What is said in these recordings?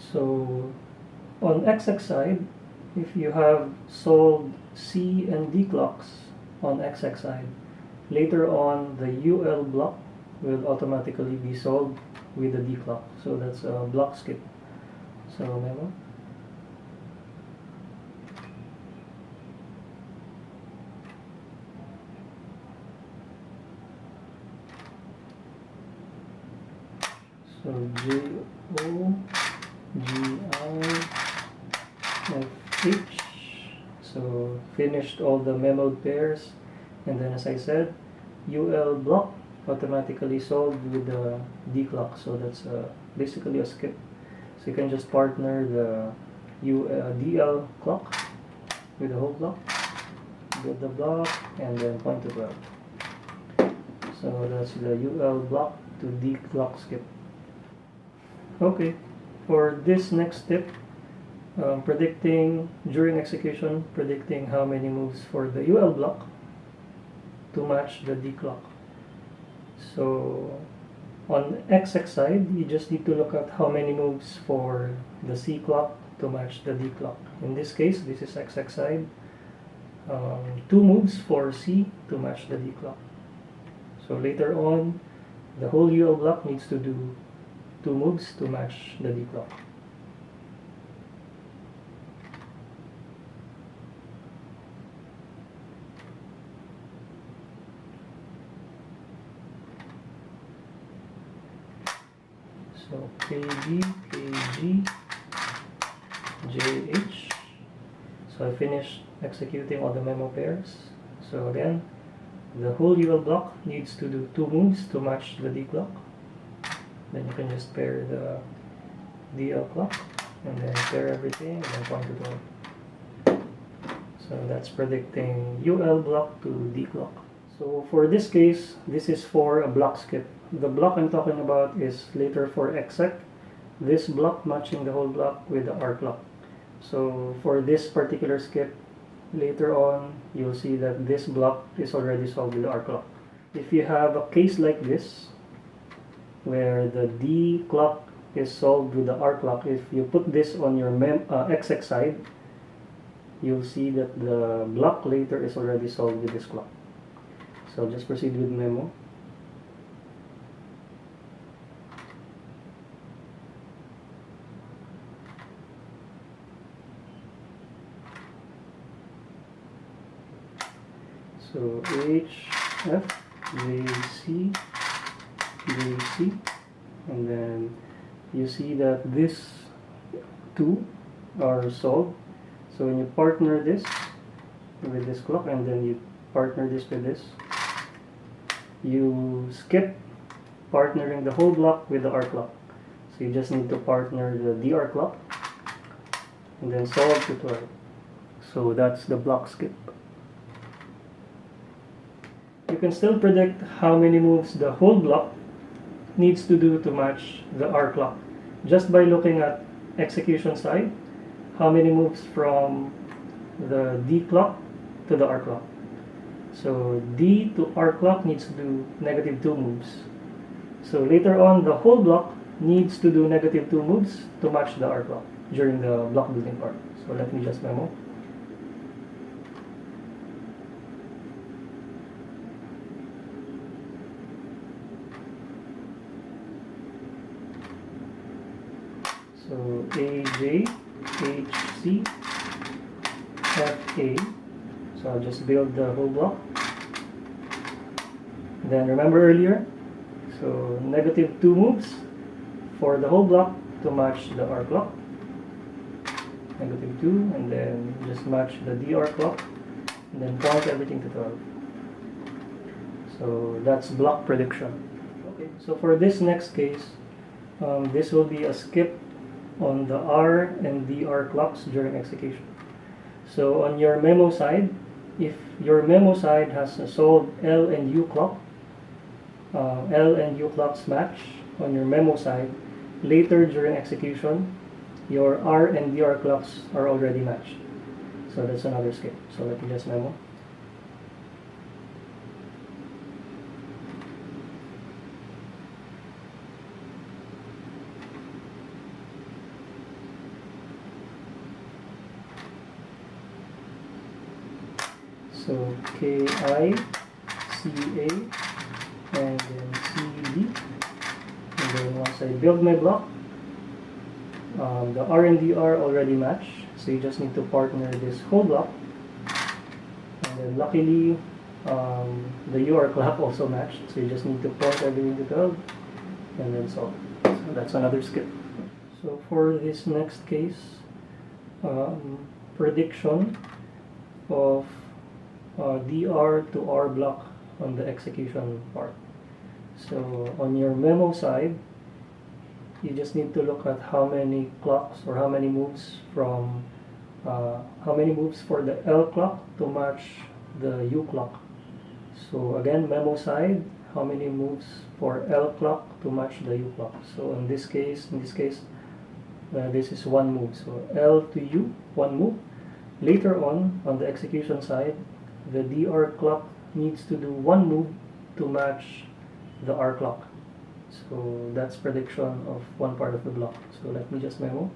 So on Exec side, if you have solved C and D clocks on Exec side, later on the UL block will automatically be solved with the D clock. So that's a block skip. So Memo. So JOGIFH. So finished all the memoed pairs, and then as I said, UL block automatically solved with the D clock. So that's basically a skip. So you can just partner the DL clock with the whole block, build the block, and then point to 12. So that's the UL block to D clock skip. Okay, for this next step, predicting during execution, predicting how many moves for the UL block to match the D clock. So on Exec side, you just need to look at how many moves for the C clock to match the D clock. In this case, this is Exec side. 2 moves for C to match the D clock. So later on, the whole UL block needs to do 2 moves to match the D clock. So KG, KG, JH. So I finished executing all the memo pairs. So again, the whole UL block needs to do 2 moves to match the D clock. Then you can just pair the DL clock and then pair everything and then point to 12. So that's predicting UL block to D clock. So for this case, this is for a block skip. The block I'm talking about is later for Exec. This block matching the whole block with the R clock. So for this particular skip, later on, you'll see that this block is already solved with the R clock. If you have a case like this, where the D clock is solved with the R clock, if you put this on your Exec side, you'll see that the block later is already solved with this clock. So just proceed with Memo. So H, F, J, C, J, C, and then you see that these 2 are solved. So when you partner this with this clock and then you partner this with this, you skip partnering the whole block with the R clock. So you just need to partner the DR clock and then solve to 12. So that's the block skip. You can still predict how many moves the whole block needs to do to match the R clock just by looking at execution side, how many moves from the D clock to the R clock. So D to R clock needs to do -2 moves. So later on, the whole block needs to do -2 moves to match the R clock during the block building part. So let me just memo. So AJ, HC, FA. So I'll just build the whole block. Then remember earlier, so -2 moves for the whole block to match the R clock. -2, and then just match the DR clock, and then point everything to 12. So that's block prediction. Okay, so for this next case, this will be a skip on the R and DR clocks during execution. So on your memo side, if your memo side has a solved L and U clock, L and U clocks match on your memo side, later during execution, your R and DR clocks are already matched. So that's another skip. So let me just memo. So KI, CA, and then CD. And then once I build my block, the R and D are already matched, so you just need to partner this whole block. And then luckily, the UR clock also matched, so you just need to point everything to 12 and then solve. So that's another skip. So for this next case, prediction of DR to R block on the execution part. So on your memo side, you just need to look at how many clocks or how many moves from how many moves for the L clock to match the U clock. So again, memo side, how many moves for L clock to match the U clock. So in this case, this is one move. So L to U, one move. Later on the execution side, the DR clock needs to do one move to match the R clock. So that's prediction of one part of the block. So let me just memo.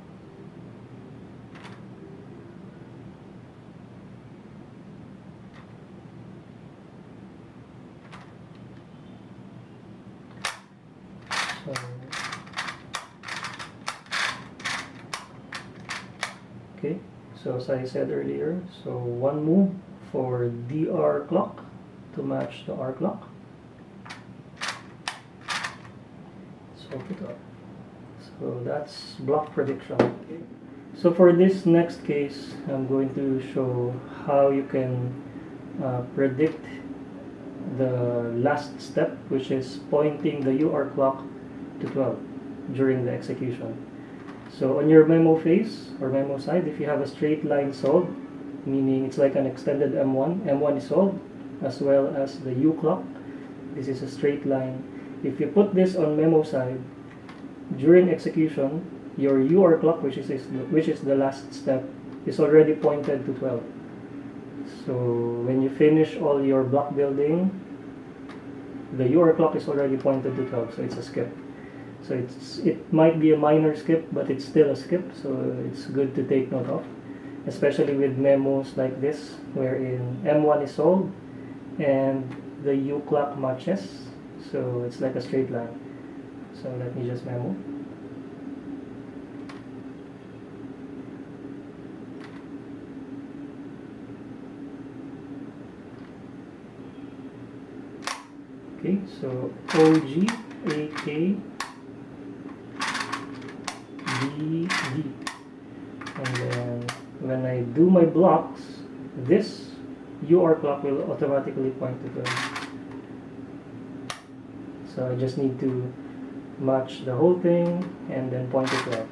Okay, so as I said earlier, so one move for DR clock to match the R clock. So that's block prediction. Okay. So for this next case, I'm going to show how you can predict the last step, which is pointing the UR clock to 12 during the execution. So on your memo phase or memo side, if you have a straight line solved, meaning it's like an extended M1 is solved, as well as the U clock, this is a straight line. If you put this on memo side, during execution, your UR clock, which is the last step, is already pointed to 12. So when you finish all your block building, the UR clock is already pointed to 12, so it's a skip. So it might be a minor skip, but it's still a skip, so it's good to take note of, especially with memos like this, wherein M1 is solved and the U clock matches, so it's like a straight line. So let me just memo. Okay, so OG, AK, BD. And then when I do my blocks, this UR clock will automatically point to 12. So I just need to match the whole thing and then point to 12.